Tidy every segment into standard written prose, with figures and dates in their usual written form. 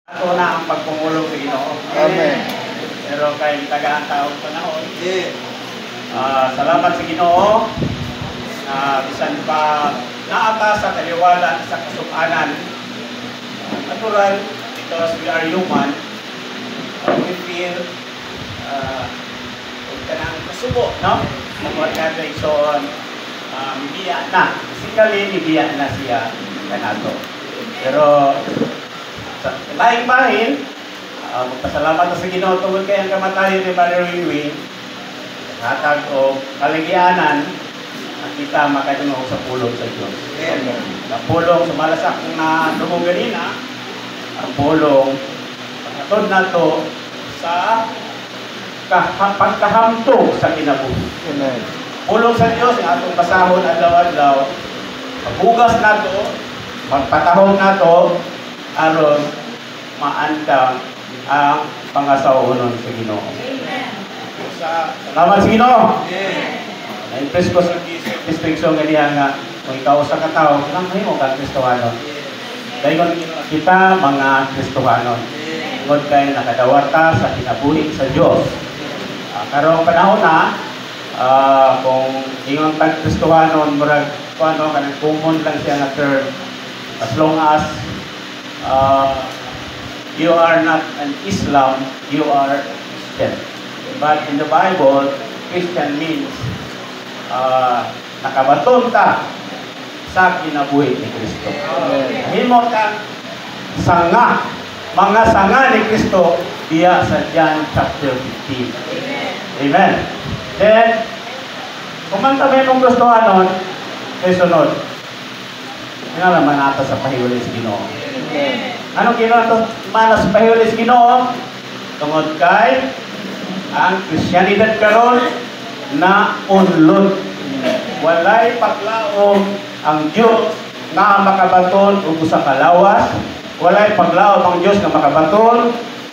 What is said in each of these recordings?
Ato na ang pagpumulong sa Ginoo. Amen. Pero kay tagaan taong panahon. Salamat sa Ginoo. Bisan pa naata sa kaliwala sa kasukanan. Natural, because we are human, we feel kanang kasubo, no? Mga kadreksyon, mibiya na. Physically, mibiya na siya kanato. Pero sa laing bahin, magpasalamat sa Ginoo tungod kay ang kamatayon ni Brother Wiwi, hatag o kaligyanan ang kita makadungog sa pulong sa Diyos. Ang pulong, sumalasak na dumong ganina, ang pulong, pagkatod na to sa pagkahamto sa kinabuhi. Pulong sa Diyos, ang atong pasahon adlaw-adlaw, paghugas na to, magpatahong na to, aron maantang ang pangasaonon sa Ginoo. Amen. Salamat sa Ginoo. Na-impress ko sa distriction ganyan nga kung ikaw sa katao, kailangan mo kang Kristohanon. Dahil kita mga Kristohanon. Tungod kayo nakadawata sa kinabuhi sa Diyos. Karong panahon na, kung ingon tag Kristohanon, murag kuano kanang common lang siya na term, as long as you are not an Islam, you are Christian. But in the Bible, Christian means nakabaton ka sa kinabuhi ni Kristo. Himo kang sanga, mga sanga ni Kristo diya sa John chapter 15. Amen. Then, kung man kami mong gusto anon, kay sunod, naman nata sa pahiwalay sa Ginoo. Anong ginawa manas sa pahiwalay sa Ginoo? Tungod kay ang Kristyanidad karon na unlod. Walay paglaom ang Dios nga makabaton og usa ka lawas. Walay paglaom ang Dios nga makabaton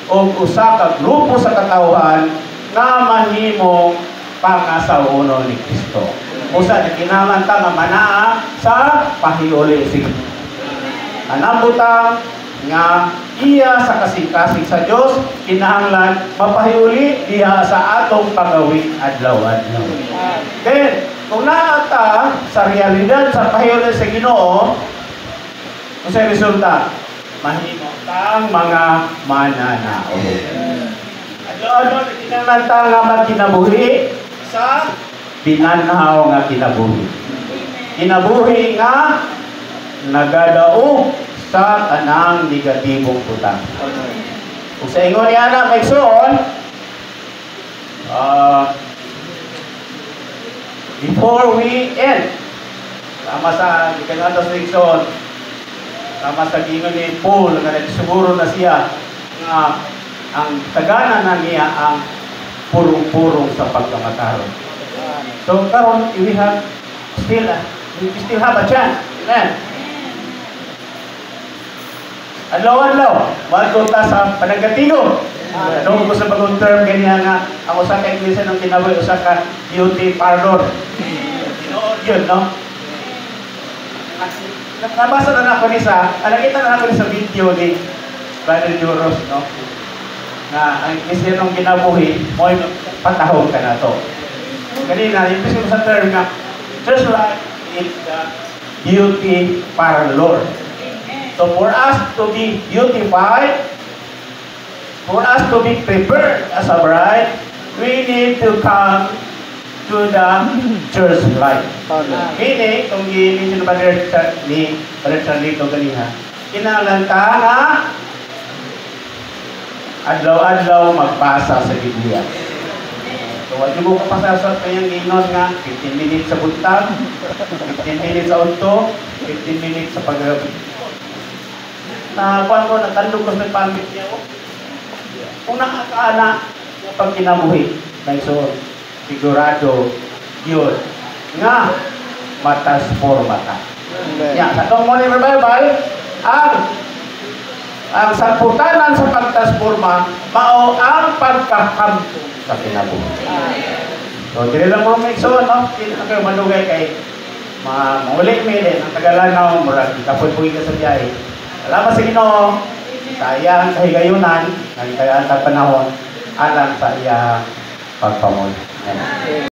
og usa ka grupo sa katawhan nga mahimong pangasaonon ni Kristo. Usa na kinahanglan nga manaa sa pahiuli sa Ginoo. Anabutang nga iya sa kasing-kasing sa Dios kinahanglan mapahiuli diha sa atong pagawid adlaw-adlaw. Then, kung naata sa realidad sa pahiuli sa Ginoo, unsay resulta? Mahimo kang mga mananao. Adlaw-adlaw kinahanglan ta nga magkinabuhi sa pinanhaw nga kinabuhi. Kinabuhi nga nagadaog sa tanang negatibong butang. Kung sa ingon niya na may suon, before we end, tama sa ikanatos ng suon, tama sa gingon ni Paul, na nagsiguro na siya na ang tagana na niya ang purong-purong sa pagkamataron. So, karon we still have a chance. Amen. Adlaw-adlaw, magkunta sa panagatigo. Nung ko sa bagong term, ganyan nga, ang usa ka iglesia ng kinabuhi, usa ka beauty parlor. Tinood yun, no? Nabasa na ako ni nakita na ako ni sa video ni Brother Juros, no? Na ang iglesia ng kinabuhi, mo patahog ka na to. Kanina, yung piso sa term nga, just like it's the beauty parlor. So for us to be beautified, for us to be prepared as a bride, we need to come to the church life. Meaning, kung i-mention ba ni Brother Charlito kanina, kinahanglan ka nga adlaw-adlaw magbasa sa Biblia. So, wag mo kapasa sa kanyang ginos nga 15 minutes sa buntag, 15 minutes sa unto, 15 minutes sa paggabi. Kuan ko, natandog ko sa pamit niya ko. Kung nakakaana yung pagkinabuhi, may so, sigurado, yun, nga, matas for mata. Yan, sa itong Morning Revival, ang samputanan sa pagtransforma, mao ang pagkakamto sa kinabuhi. So, dili lang mo may so, no? Dili lang kayo manugay kay maulit may din, ang Tagalanaw, murag, kapod-puwi ka sa biyahe. Salamat sa Ginoo. sa iyang kahigayunan, nagkayaan sa panahon, alang sa iyang pagpamol. Amen.